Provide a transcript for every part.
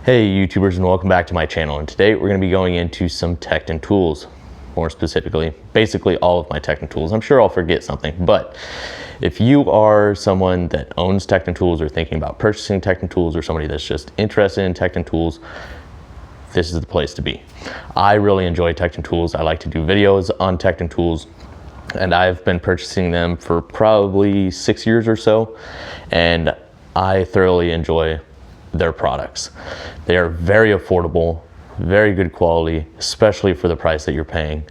Hey YouTubers, and welcome back to my channel. And today we're going to be going into some Tekton tools, more specifically, basically all of my Tekton tools. I'm sure I'll forget something, but if you are someone that owns Tekton tools or thinking about purchasing Tekton tools, or somebody that's just interested in Tekton tools, this is the place to be. I really enjoy Tekton tools. I like to do videos on Tekton tools, and I've been purchasing them for probably 6 years or so, and I thoroughly enjoy their products. They are very affordable, very good quality, especially for the price that you're paying.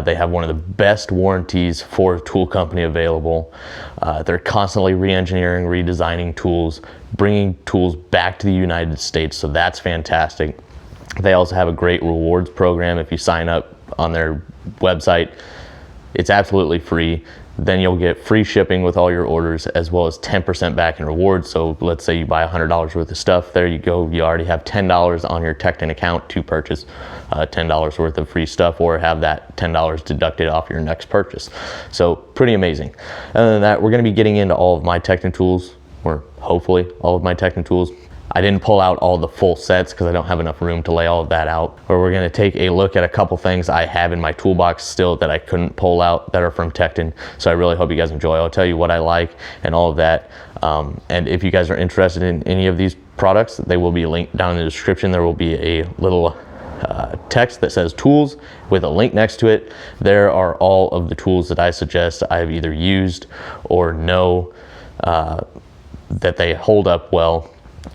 They have one of the best warranties for a tool company available. They're constantly re-engineering, redesigning tools, bringing tools back to the United States, so that's fantastic. They also have a great rewards program. If you sign up on their website, it's absolutely free. Then you'll get free shipping with all your orders, as well as 10% back in rewards. So let's say you buy $100 worth of stuff, there you go. You already have $10 on your Tekton account to purchase $10 worth of free stuff, or have that $10 deducted off your next purchase. So pretty amazing. Other than that, we're gonna be getting into all of my Tekton tools, or hopefully all of my Tekton tools. I didn't pull out all the full sets because I don't have enough room to lay all of that out. But we're gonna take a look at a couple things I have in my toolbox still that I couldn't pull out that are from Tekton. So I really hope you guys enjoy. I'll tell you what I like and all of that. And if you guys are interested in any of these products, they will be linked down in the description. There will be a little text that says tools with a link next to it. There are all of the tools that I suggest I've either used or know that they hold up well,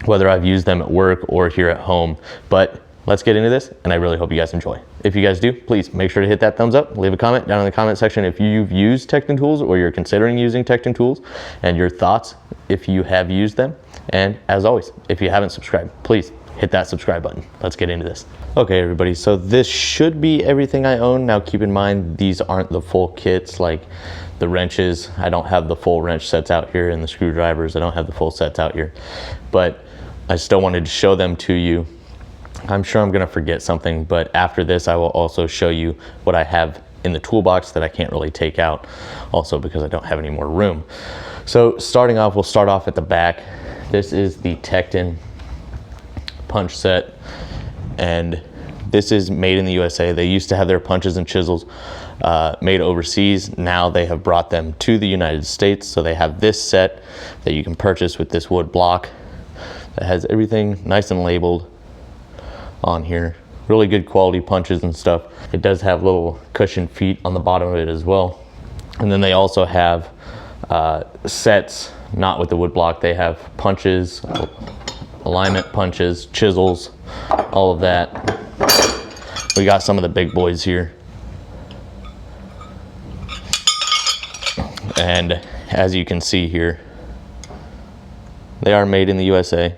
whether I've used them at work or here at home. But let's get into this, and I really hope you guys enjoy. If you guys do, please make sure to hit that thumbs up, leave a comment down in the comment section if you've used Tekton tools or you're considering using Tekton tools, and your thoughts if you have used them. And as always, if you haven't subscribed, please hit that subscribe button. Let's get into this. Okay everybody, so this should be everything I own. Now keep in mind, these aren't the full kits, like the wrenches. I don't have the full wrench sets out here, and the screwdrivers, I don't have the full sets out here, but I still wanted to show them to you. I'm sure I'm gonna forget something, but after this I will also show you what I have in the toolbox that I can't really take out, also because I don't have any more room. So starting off, we'll start off at the back. This is the Tekton punch set, and this is made in the USA. They used to have their punches and chisels made overseas. Now they have brought them to the United States. So they have this set that you can purchase with this wood block that has everything nice and labeled on here. Really good quality punches and stuff. It does have little cushion feet on the bottom of it as well. And then they also have sets, not with the wood block. They have punches, alignment punches, chisels, all of that. We got some of the big boys here. And as you can see here, they are made in the USA.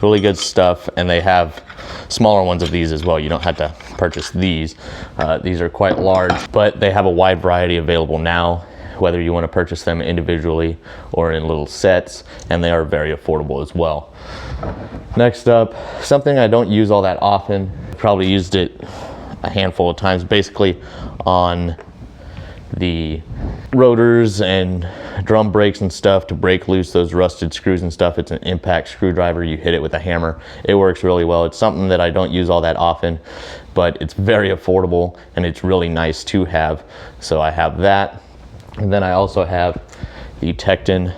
Really good stuff, and they have smaller ones of these as well. You don't have to purchase these. These are quite large, but they have a wide variety available now, whether you want to purchase them individually or in little sets, and they are very affordable as well. Next up, something I don't use all that often, probably used it a handful of times, basically on the rotors and drum brakes and stuff to break loose those rusted screws and stuff. It's an impact screwdriver. You hit it with a hammer. It works really well. It's something that I don't use all that often, but it's very affordable and it's really nice to have. So I have that. And then I also have the Tekton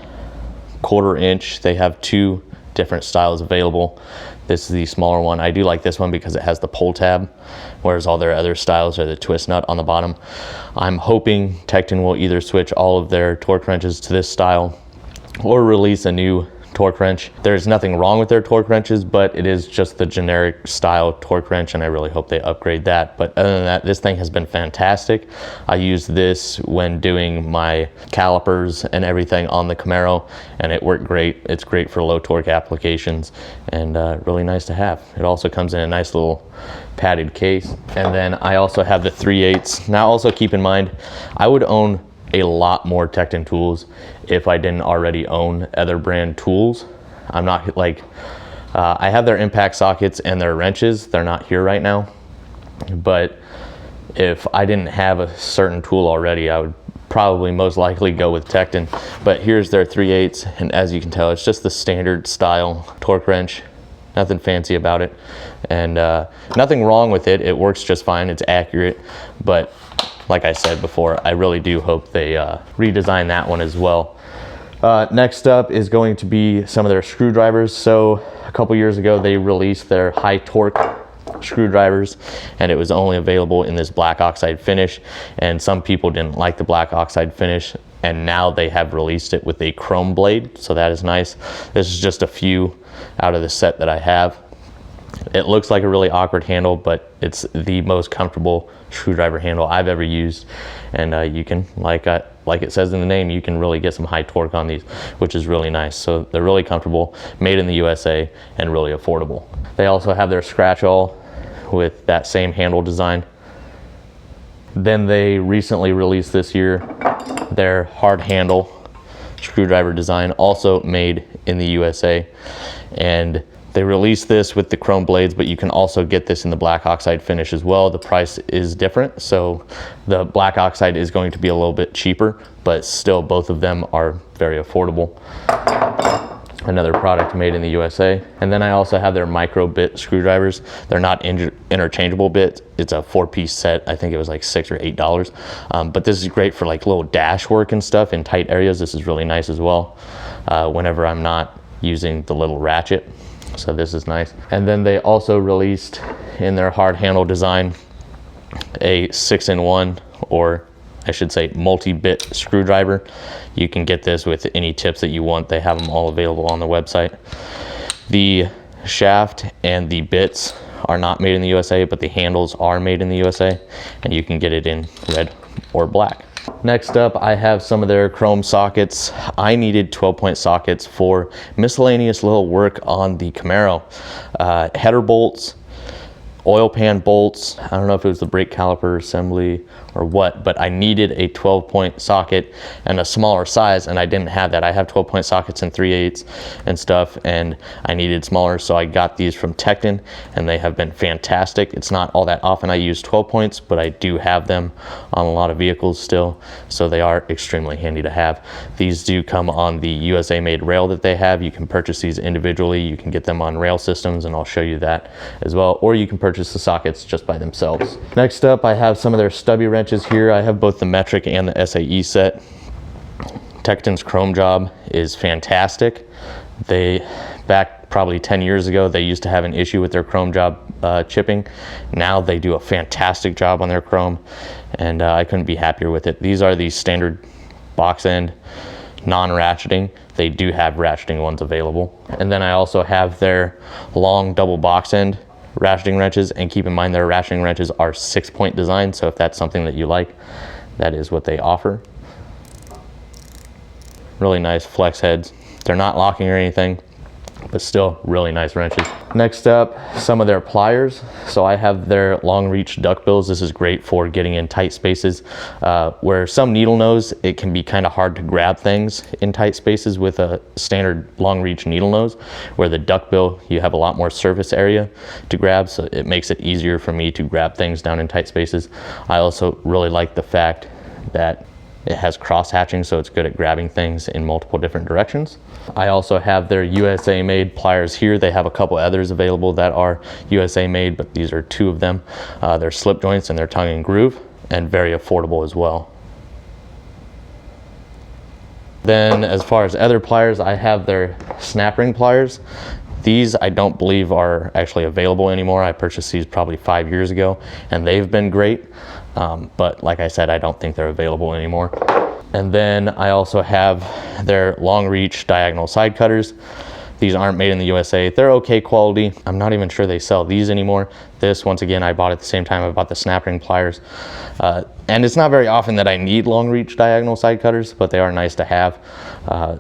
1/4 inch. They have two different styles available. This is the smaller one. I do like this one because it has the pull tab, whereas all their other styles are the twist nut on the bottom. I'm hoping Tekton will either switch all of their torque wrenches to this style or release a new torque wrench. There's nothing wrong with their torque wrenches, but it is just the generic style torque wrench, and I really hope they upgrade that. But other than that, this thing has been fantastic. I use this when doing my calipers and everything on the Camaro, and it worked great. It's great for low torque applications, and really nice to have. It also comes in a nice little padded case. And then I also have the 3/8. Now also keep in mind, I would own a lot more Tekton tools if I didn't already own other brand tools. I'm not like, I have their impact sockets and their wrenches. They're not here right now, but if I didn't have a certain tool already, I would probably most likely go with Tekton. But here's their 3/8, and as you can tell, it's just the standard style torque wrench. nothing fancy about it, and nothing wrong with it. It works just fine. It's accurate, but like I said before, I really do hope they redesign that one as well. Next up is going to be some of their screwdrivers. So a couple years ago, they released their high torque screwdrivers, and it was only available in this black oxide finish, and some people didn't like the black oxide finish, and now they have released it with a chrome blade, so that is nice. This is just a few out of the set that I have. It looks like a really awkward handle, but it's the most comfortable screwdriver handle I've ever used, and you can, like it says in the name, you can really get some high torque on these, which is really nice. So they're really comfortable, made in the USA, and really affordable. They also have their scratch all with that same handle design. Then they recently released this year their hard handle screwdriver design, also made in the USA, and they released this with the chrome blades, but you can also get this in the black oxide finish as well. The price is different, so the black oxide is going to be a little bit cheaper, but still both of them are very affordable. Another product made in the USA. And then I also have their micro bit screwdrivers. They're not interchangeable bits. It's a 4-piece set. I think it was like $6 or $8. But this is great for like little dash work and stuff in tight areas. This is really nice as well, whenever I'm not using the little ratchet. So this is nice. And then they also released in their hard handle design a 6-in-1, or I should say multi-bit screwdriver. You can get this with any tips that you want. They have them all available on the website. The shaft and the bits are not made in the USA, but the handles are made in the USA, and you can get it in red or black. Next up, I have some of their chrome sockets. I needed 12-point sockets for miscellaneous little work on the Camaro. Header bolts, oil pan bolts. I don't know if it was the brake caliper assembly or what, but I needed a 12-point socket and a smaller size, and I didn't have that. I have 12-point sockets and 3/8 and stuff, and I needed smaller, so I got these from Tecton, and they have been fantastic. It's not all that often I use 12 points, but I do have them on a lot of vehicles still, so they are extremely handy to have. These do come on the USA made rail that they have. You can purchase these individually. You can get them on rail systems, and I'll show you that as well, or you can purchase the sockets just by themselves. Next up, I have some of their stubby wrenches here. I have both the metric and the SAE set. Tekton's chrome job is fantastic. Back probably 10 years ago, they used to have an issue with their chrome job chipping. Now they do a fantastic job on their chrome, and I couldn't be happier with it. These are the standard box end, non-ratcheting. They do have ratcheting ones available. And then I also have their long double box end ratcheting wrenches, and keep in mind their ratcheting wrenches are 6-point design, so if that's something that you like, that is what they offer. Really nice flex heads. They're not locking or anything, but still really nice wrenches. Next up, some of their pliers. So I have their long reach duck bills. This is great for getting in tight spaces where some needle nose, it can be kind of hard to grab things in tight spaces with a standard long reach needle nose, where the duck bill, you have a lot more surface area to grab, so it makes it easier for me to grab things down in tight spaces. I also really like the fact that it has cross hatching, so it's good at grabbing things in multiple different directions. I also have their USA made pliers here. They have a couple others available that are USA made, but these are 2 of them. They're slip joints and they're tongue and groove, and very affordable as well. Then as far as other pliers, I have their snap ring pliers. These I don't believe are actually available anymore. I purchased these probably 5 years ago, and they've been great. But like I said, I don't think they're available anymore. And then I also have their long reach diagonal side cutters. These aren't made in the USA. They're okay quality. I'm not even sure they sell these anymore. This, once again, I bought at the same time I bought the snap ring pliers. And it's not very often that I need long reach diagonal side cutters, but they are nice to have.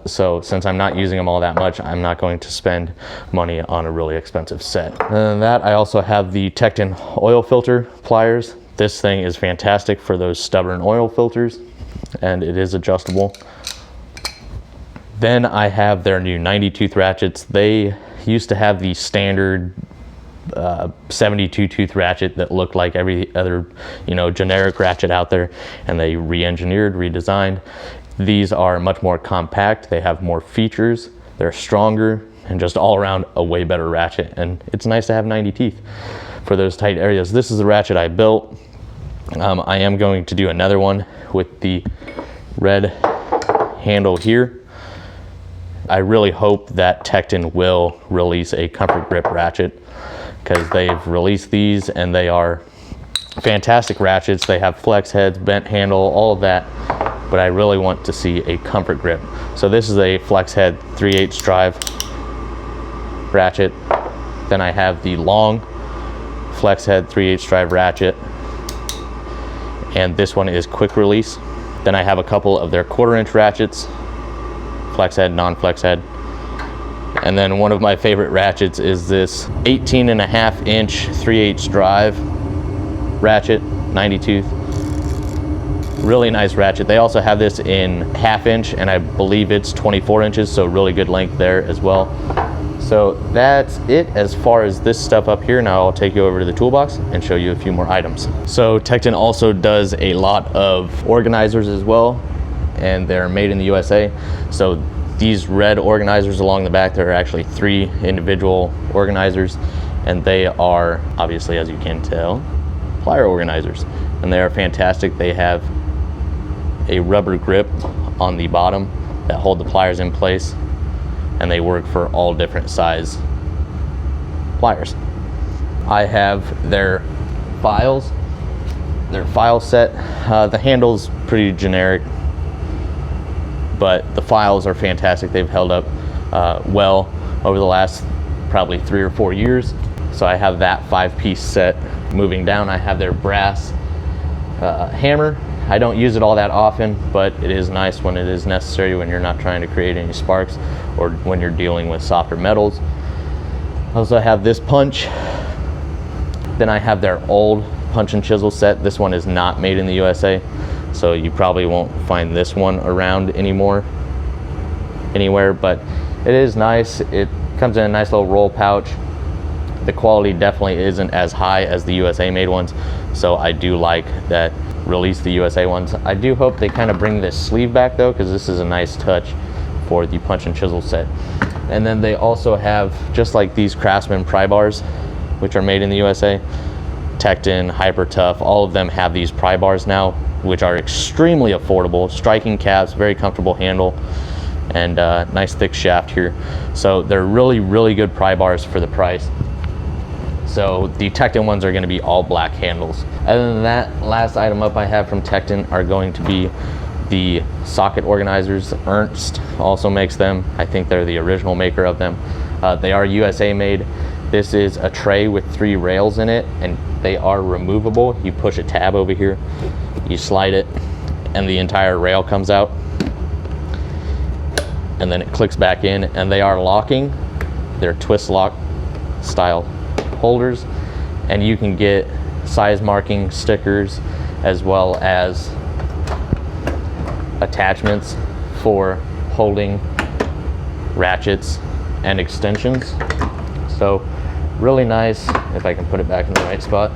So since I'm not using them all that much, I'm not going to spend money on a really expensive set. And then that, I also have the Tekton oil filter pliers. This thing is fantastic for those stubborn oil filters, and it is adjustable. Then I have their new 90-tooth ratchets. They used to have the standard 72-tooth ratchet that looked like every other, generic ratchet out there, and they re-engineered, redesigned. These are much more compact. They have more features. They're stronger. and just all around a way better ratchet. And it's nice to have 90 teeth for those tight areas. This is the ratchet I built. I am going to do another one with the red handle here. I really hope that Tekton will release a comfort grip ratchet, because they've released these and they are fantastic ratchets. They have flex heads, bent handle, all of that, but I really want to see a comfort grip. So this is a flex head 3/8 drive ratchet. Then I have the long flex head 3/8 drive ratchet, and this one is quick release. Then I have a couple of their 1/4 inch ratchets, flex head, non-flex head. And then one of my favorite ratchets is this 18.5 inch 3/8 drive ratchet, 90 tooth. Really nice ratchet. They also have this in 1/2 inch, and I believe it's 24 inches, so really good length there as well. So that's it as far as this stuff up here. Now I'll take you over to the toolbox and show you a few more items. So Tekton also does a lot of organizers as well, and they're made in the USA. So these red organizers along the back, there are actually 3 individual organizers, and they are, obviously, as you can tell, plier organizers, and they are fantastic. They have a rubber grip on the bottom that hold the pliers in place, and they work for all different size pliers. I have their files, their file set. The handle's pretty generic, but the files are fantastic. They've held up well over the last probably 3 or 4 years. So I have that 5-piece set. Moving down, I have their brass hammer. I don't use it all that often, but it is nice when it is necessary, when you're not trying to create any sparks or when you're dealing with softer metals. I also have this punch. Then I have their old punch and chisel set. This one is not made in the USA, so you probably won't find this one around anymore anywhere, but it is nice. It comes in a nice little roll pouch. The quality definitely isn't as high as the USA made ones, so I do like that release the USA ones. I do hope they kind of bring this sleeve back though, because this is a nice touch for the punch and chisel set. And then they also have, just like these Craftsman pry bars, which are made in the USA, Tekton, Hyper Tough, all of them have these pry bars now, which are extremely affordable, striking caps, very comfortable handle, and nice thick shaft here. So they're really, really good pry bars for the price. So the Tekton ones are going to be all black handles. Other than that, last item up I have from Tekton are going to be the socket organizers. Ernst also makes them. I think they're the original maker of them. They are USA made. This is a tray with 3 rails in it, and they are removable. You push a tab over here, you slide it, and the entire rail comes out, and then it clicks back in, and they are locking. They're twist lock style holders, and you can get size marking stickers as well as attachments for holding ratchets and extensions. So really nice. If I can put it back in the right spot,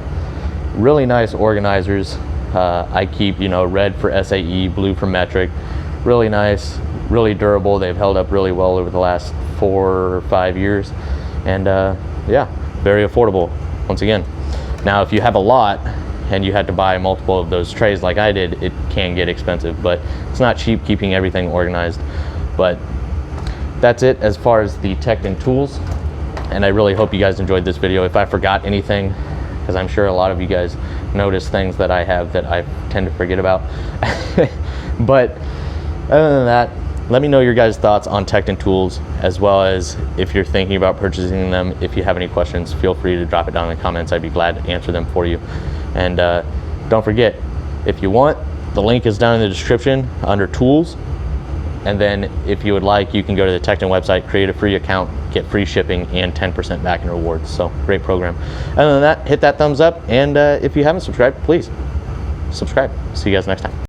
really nice organizers. I keep, you know, red for SAE, blue for metric. Really nice, really durable. They've held up really well over the last 4 or 5 years, and yeah, very affordable once again. Now if you have a lot and you had to buy multiple of those trays like I did, it can get expensive, but it's not cheap keeping everything organized. But that's it as far as the Tekton tools, and I really hope you guys enjoyed this video. If I forgot anything, because I'm sure a lot of you guys notice things that I have that I tend to forget about. But other than that, let me know your guys' thoughts on Tekton tools, as well as if you're thinking about purchasing them. If you have any questions, feel free to drop it down in the comments. I'd be glad to answer them for you. And don't forget, if you want, the link is down in the description under tools. And then if you would like, you can go to the Tekton website, create a free account, get free shipping and 10% back in rewards. So great program. Other than that, hit that thumbs up. And if you haven't subscribed, please subscribe. See you guys next time.